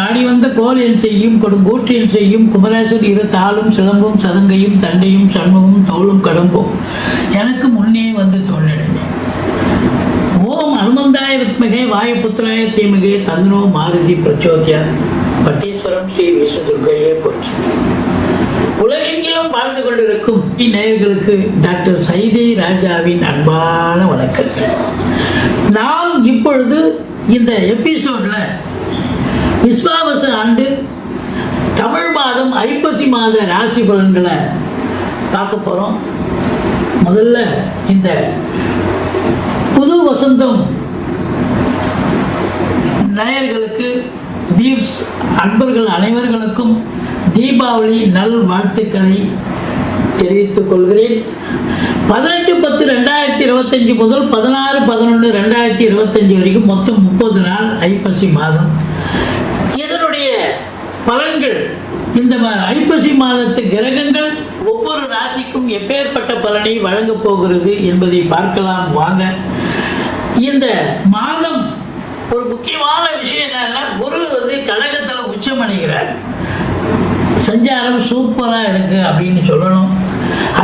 ஆடி வந்த கோல் என் செய்யும் கொடுங்கூற்று என் செய்யும் குமரேசர் இரு தாளும் சிலம்பும் சதங்கையும் தண்டையும் சண்முகமும் தோளும் கடம்பும் எனக்கு முன்னே வந்து தோன்றினேன். ஓம் அனுமந்தாய வித்மகே வாயுபுத்திராய தீமகே தந்தனோ மாருதி பிரச்சோதியா பட்டீஸ்வரம் ஸ்ரீ விஸ்வதுர்கையே போற்றி. உலகெங்கிலும் வாழ்ந்து கொண்டிருக்கும் நேயர்களுக்கு டாக்டர் சைதை ராஜாவின் அன்பான வணக்கங்கள். நாம் இப்பொழுது இந்த எபிசோட்ல விஸ்வாவச ஆண்டு தமிழ் மாதம் ஐப்பசி மாத ராசி பலன்களை பார்க்க போகிறோம். முதல்ல இந்த புது வசந்தம் நேயர்களுக்கு தீப்ஸ் அன்பர்கள் அனைவர்களுக்கும் தீபாவளி நல் வாழ்த்துக்களை தெரிவித்துக் கொள்கிறேன். 18/10/2025 முதல் 16/11/2025 வரைக்கும் மொத்தம் 30 நாள் ஐப்பசி மாதம். இதனுடைய பலன்கள், இந்த ஐப்பசி மாதத்து கிரகங்கள் ஒவ்வொரு ராசிக்கும் எப்பேற்பட்ட பலனை வழங்கப் போகிறது என்பதை பார்க்கலாம் வாங்க. இந்த மாதம் ஒரு முக்கியமான விஷயம் என்னன்னா, குரு கடகத்தில் உச்சமடைகிறார். சஞ்சாரம் சூப்பராக இருக்குது அப்படின்னு சொல்லணும்.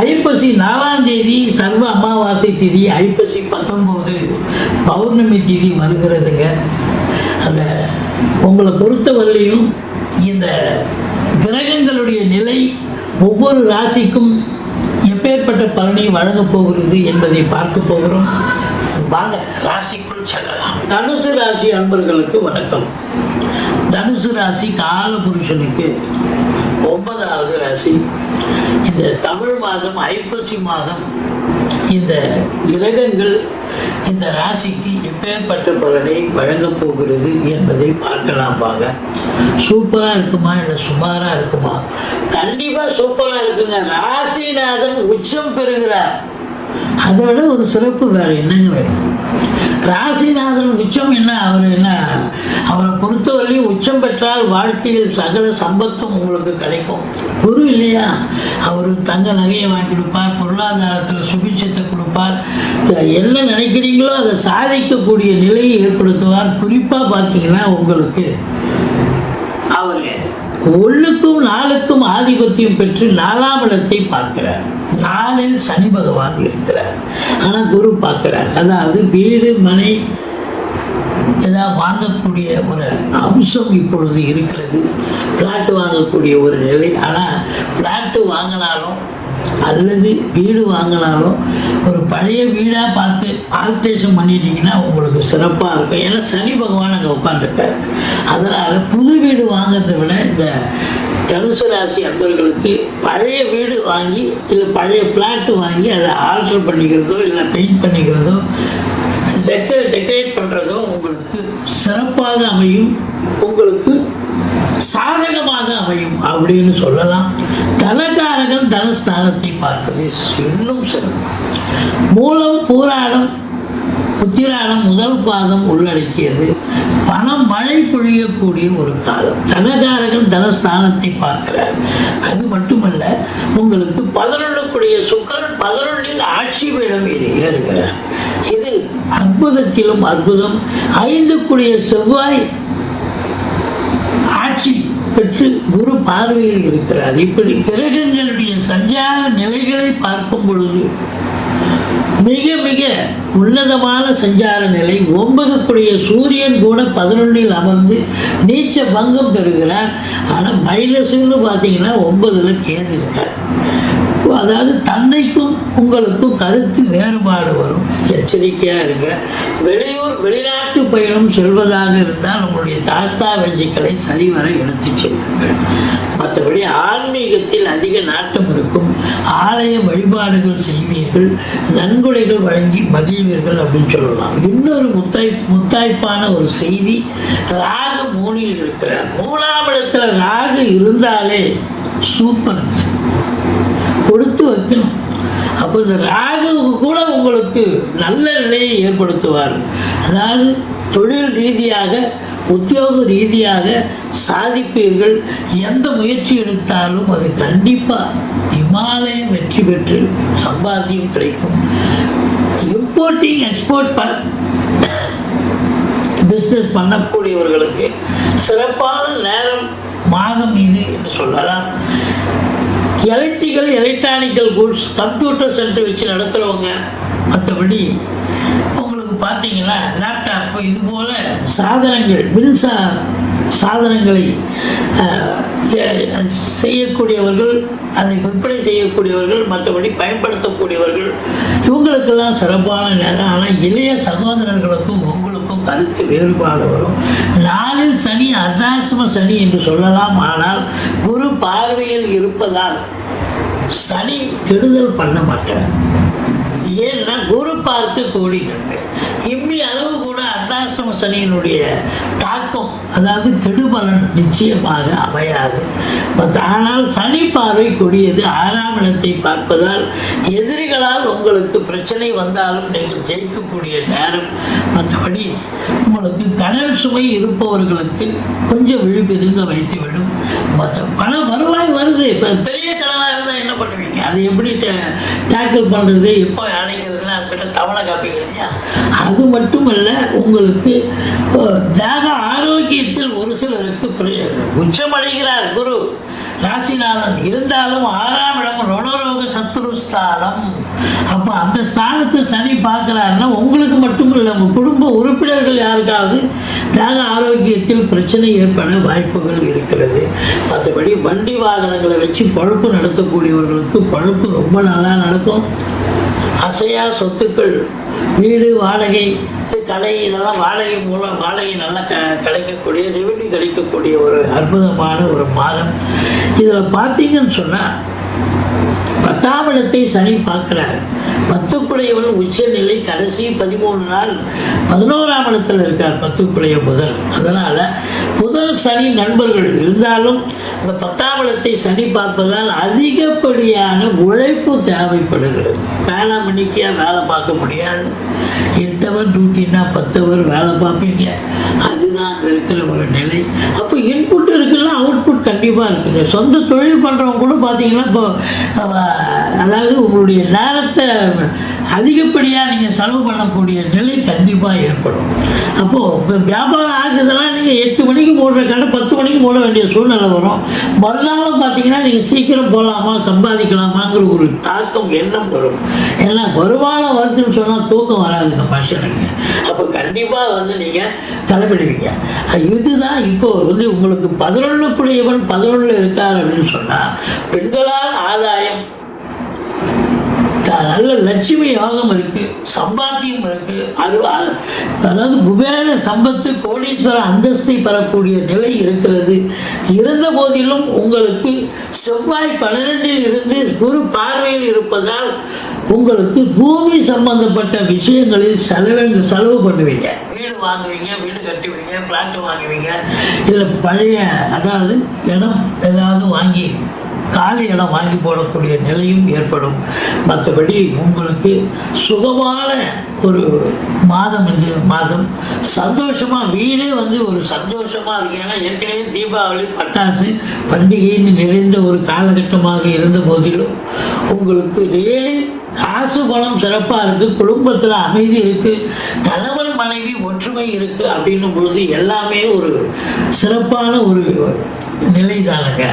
ஐப்பசி 4ஆம் தேதி சர்வ அமாவாசை திதி, ஐப்பசி 19 பௌர்ணமி திதி வருகிறதுங்க. அந்த உங்களை பொறுத்தவரையிலையும் இந்த கிரகங்களுடைய நிலை ஒவ்வொரு ராசிக்கும் எப்பேற்பட்ட பலனை வழங்கப் போகிறது என்பதை பார்க்க போகிறோம். வாங்க ராசிக்குள் செல்லலாம். தனுசு ராசி அன்பர்களுக்கு வணக்கம். தனுசு ராசி காலபுருஷனுக்கு 9வது ராசி. இந்த தமிழ் மாதம் ஐப்பசி மாதம் இந்த கிரகங்கள் இந்த ராசிக்கு எப்பேற்பட்ட பலனை வழங்கப் போகிறது என்பதை பார்க்கலாம் வாங்க. சூப்பராக இருக்குமா இல்லை சுமாராக இருக்குமா? கண்டிப்பாக சூப்பராக இருக்குங்க. ராசிநாதன் உச்சம் பெறுகிறார். அதை விட ஒரு சிறப்பு வேறு என்னங்க வேணும்? ராசிநாதன் உச்சம் என்ன, அவரை பொறுத்தவரை உச்சம் பெற்றால் வாழ்க்கையில் சகல சம்பத்தும் உங்களுக்கு கிடைக்கும். குரு இல்லையா, அவர் தங்க நகையை வாங்கி கொடுப்பார், பொருளாதாரத்தில் சுபிட்சத்தை கொடுப்பார், என்ன நினைக்கிறீங்களோ அதை சாதிக்கக்கூடிய நிலையை ஏற்படுத்துவார். குறிப்பாக பார்த்தீங்கன்னா உங்களுக்கு அவர் 1க்கும் 4க்கும் ஆதிபத்தியம் பெற்று 4ஆம் இடத்தை பார்க்கிறார். 4இல் சனி பகவான் இருக்கிறார், ஆனால் குரு பார்க்கிறார். அதாவது வீடு மனை ஏதாவது வாங்கக்கூடிய ஒரு அம்சம் இப்பொழுது இருக்கிறது. ஃப்ளாட்டு வாங்கக்கூடிய ஒரு நிலை. ஆனால் ஃப்ளாட்டு வாங்கினாலும் அல்லது வீடு வாங்கினாலும் ஒரு பழைய வீடாக பார்த்து ஆல்ட்ரேஷன் பண்ணிட்டீங்கன்னா உங்களுக்கு சிறப்பாக இருக்கும். ஏன்னா சனி பகவான் அங்கே உட்காந்துருக்கார். அதனால் புது வீடு வாங்கிறத விட இந்த தனுசு ராசி அன்பர்களுக்கு பழைய வீடு வாங்கி இல்லை பழைய ஃப்ளாட்டு வாங்கி அதை ஆல்ட்ரு பண்ணிக்கிறதோ இல்லை பெயிண்ட் பண்ணிக்கிறதோ டெக்கரேட் பண்ணுறதோ உங்களுக்கு சிறப்பாக அமையும், உங்களுக்கு சாதகமாக அமையும் அப்படின்னு சொல்லலாம். தனகாரகன் தனஸ்தானத்தை பார்ப்பது இன்னும் சிறப்பு. மூலம் பூராடம் உத்திராடம் முதல் பாதம் உள்ளடக்கியது. பணம் மழை பொழியக்கூடிய ஒரு காலம். தனகாரகன் தனஸ்தானத்தை பார்க்கிறார். அது மட்டுமல்ல, உங்களுக்கு 11 சுக்கிரன் 11 ஆட்சி பீடம் ஏறுகிறார். இது அற்புதத்திலும் அற்புதம். 5 செவ்வாய் ஆட்சி பெற்று குரு பார்வையில் இருக்கிறார். இப்படி கிரகங்களுடைய சஞ்சார நிலைகளை பார்க்கும் பொழுது மிக மிக உன்னதமான சஞ்சார நிலை. 9 சூரியன் கூட 11 அமர்ந்து நீச்ச பங்கம் பெறுகிறார். ஆனால் மைனஸ்ன்னு பார்த்தீங்கன்னா 9 கேது இருக்கார். அதாவது தந்தைக்கும் உங்களுக்கும் கருத்து வேறுபாடு வரும். எச்சரிக்கையாக இருங்க. வெளியூர் வெளிநாட்டு பயணம் செல்வதாக இருந்தால் உங்களுடைய தாஸ்தா வெஞ்சிக்களை சரிவர எடுத்து செல்லுங்கள். மற்றபடி ஆன்மீகத்தில் அதிக நாட்டம் இருக்கும். ஆலய வழிபாடுகள் செய்வீர்கள், நன்கொடைகள் வழங்கி மகிழ்வீர்கள் அப்படின்னு சொல்லலாம். இன்னொரு முத்தாய்ப்பான ஒரு செய்தி, ராகு 3இல் இருக்கிறார். 3ஆம் இடத்துல ராகு இருந்தாலே சூப்பருங்க, கொடுத்து வைக்கணும். அப்போ இந்த ராகுவுக்கு கூட உங்களுக்கு நல்ல நிலையை ஏற்படுத்துவார். அதாவது தொழில் ரீதியாக உத்தியோக ரீதியாக சாதிப்பீர்கள். எந்த முயற்சி எடுத்தாலும் அது கண்டிப்பாக இமாலயம் வெற்றி பெற்று சம்பாத்தியம் கிடைக்கும். இம்போர்ட்டிங் எக்ஸ்போர்ட் பிஸ்னஸ் பண்ணக்கூடியவர்களுக்கு சிறப்பான நேரம் மாதம் இது என்று சொல்லலாம். எலக்ட்ரானிக்கல் குட்ஸ், கம்ப்யூட்டர் சென்டர் வச்சு நடத்துகிறவங்க, மற்றபடி உங்களுக்கு பார்த்தீங்கன்னா லேப்டாப் இது போல் சாதனங்கள், மின்சார சாதனங்களை செய்யக்கூடியவர்கள், அதை விற்பனை செய்யக்கூடியவர்கள், மற்றபடி பயன்படுத்தக்கூடியவர்கள், இவங்களுக்கெல்லாம் சிறப்பான நேரம். ஆனால் இளைய சகோதரர்களுக்கும் உங்களுக்கும் கருத்து வேறுபாடு வரும். நாளில் சனி அர்த்தாசிரம சனி என்று சொல்லலாம். ஆனால் குரு பார்வையில் இருப்பதால் சனி கெடுதல் பண்ண மாட்டார். ஏன்னா குரு பார்க்க கோடி நன்மை. இம்மி அளவு கூட அர்த்தாசிரம சனியினுடைய தாக்கம், அதாவது கெடுபலன் நிச்சயமாக அமையாது. ஆனால் சனி பார்வை கொடியது. 6ஆம் இடத்தை பார்ப்பதால் எதிரிகளால் உங்களுக்கு பிரச்சனை வந்தாலும் நீங்கள் ஜெயிக்கக்கூடிய நேரம். மற்றபடி உங்களுக்கு கடன் சுமை இருப்பவர்களுக்கு கொஞ்சம் விழிப்பிருங்க வைத்துவிடும். மற்ற பண வருவாய் வருது. இப்போ பெரிய கடனாக இருந்தால் என்ன பண்ணுவீங்க? அதை எப்படி டேக்கிள் பண்ணுறது, எப்போ அணைக்கிறதுனா அவங்ககிட்ட தவணை காப்பீங்க இல்லையா? அது மட்டுமல்ல, உங்களுக்கு தேக ஆரோக்கியத்தில் ஒரு சிலருக்கு உச்சமடைகிறார் குரு ராசிநாதன். இருந்தாலும் 6ஆம் இடம் ரணரோக சத்துரு ஸ்தானம். அப்போ அந்த ஸ்தானத்தை சனி பார்க்குறாருன்னா உங்களுக்கு மட்டுமில்லை, உங்கள் குடும்ப உறுப்பினர்கள் யாருக்காவது தேக ஆரோக்கியத்தில் பிரச்சனை ஏற்பட வாய்ப்புகள் இருக்கிறது. மற்றபடி வண்டி வாகனங்களை வச்சு பழப்பு நடத்தக்கூடியவர்களுக்கு பழப்பு ரொம்ப நல்லா நடக்கும். அசையா சொத்துக்கள், வீடு, வாடகை, கடை, இதெல்லாம் வாடகை மூலம் வாடகை நல்லா கிடைக்கக்கூடிய, ரெவென்யூ கிடைக்கக்கூடிய ஒரு அற்புதமான ஒரு மாதம். இதில் பார்த்தீங்கன்னு சொன்னால் 10ஆம் இடத்தை சனி பார்க்குறார். 10க்குடையவன் உச்சநிலை கடைசி 13 நாள் 11ஆம் இடத்தில் இருக்கார் 10க்குடைய புதன். அதனால் புதன் சனி நண்பர்கள் இருந்தாலும் அந்த 10ஆம் இடத்தை சனி பார்ப்பதால் அதிகப்படியான உழைப்பு தேவைப்படுகிறது. 7 மணிக்கே வேலை பார்க்க முடியாது. 8 ஹவர் டியூட்டின்னா 10 ஹவர் வேலை பார்ப்பீங்க. அதுதான் இருக்கிற ஒரு நிலை. அப்போ இன்புட் இருக்குல்ல, அவுட்புட் கண்டிப்பாக இருக்குங்க. சொந்த தொழில் பண்ணுறவங்க கூட பார்த்தீங்கன்னா இப்போ அதாவது உங்களுடைய நேரத்தை அதிகப்படியாக நீங்கள் செலவு பண்ணக்கூடிய நிலை கண்டிப்பாக ஏற்படும். அப்போது இப்போ வியாபாரம் ஆகுதுன்னா நீங்கள் 8 மணிக்கு மூடுற கடை 10 மணிக்கு மூட வேண்டிய சூழ்நிலை வரும். மறுநாளும் பார்த்தீங்கன்னா நீங்கள் சீக்கிரம் போகலாமா, சம்பாதிக்கலாமாங்கிற ஒரு தாக்கம், எண்ணம் வரும். ஏன்னா வருமானம் வருதுன்னு சொன்னால் தூக்கம் வராதுங்க மனுஷனுக்கு. அப்போ கண்டிப்பாக நீங்கள் கிளம்பிடுவீங்க. இதுதான் இப்போ உங்களுக்கு 11க்குடையவன் 11 இருக்கார் அப்படின்னு சொன்னால் பெண்களால் ஆதாயம், நல்ல லட்சுமி யோகம் இருக்கு, சம்பாத்தியம் இருக்கு, அதாவது குபேர சம்பத்து, கோடீஸ்வர அந்தஸ்தை பெறக்கூடிய நிலை இருக்கிறது. இருந்த போதிலும் உங்களுக்கு செவ்வாய் 12ல் இருந்து குரு பார்வையில் இருப்பதால் உங்களுக்கு பூமி சம்பந்தப்பட்ட விஷயங்களில் செலவு பண்ணுவீங்க. வீடு வாங்குவீங்க, வீடு கட்டுவீங்க, பிளாட் வாங்குவீங்க, இல்லை பழைய அதாவது இடம் ஏதாவது வாங்கி காலி இடம் வாங்கி போடக்கூடிய நிலையும் ஏற்படும். மற்றபடி உங்களுக்கு சுகமான ஒரு மாதம் இந்த மாதம். சந்தோஷமாக வீடே ஒரு சந்தோஷமாக இருக்கு. ஏன்னா ஏற்கனவே தீபாவளி, பட்டாசு பண்டிகைன்னு நிறைந்த ஒரு காலகட்டமாக இருந்த போதிலும் உங்களுக்கு ரியலி காசு பணம் சிறப்பாக இருக்குது, குடும்பத்தில் அமைதி இருக்குது, கணவன் மனைவி ஒற்றுமை இருக்குது. அப்படின்னும் பொழுது எல்லாமே ஒரு சிறப்பான ஒரு நிலை தானுங்க.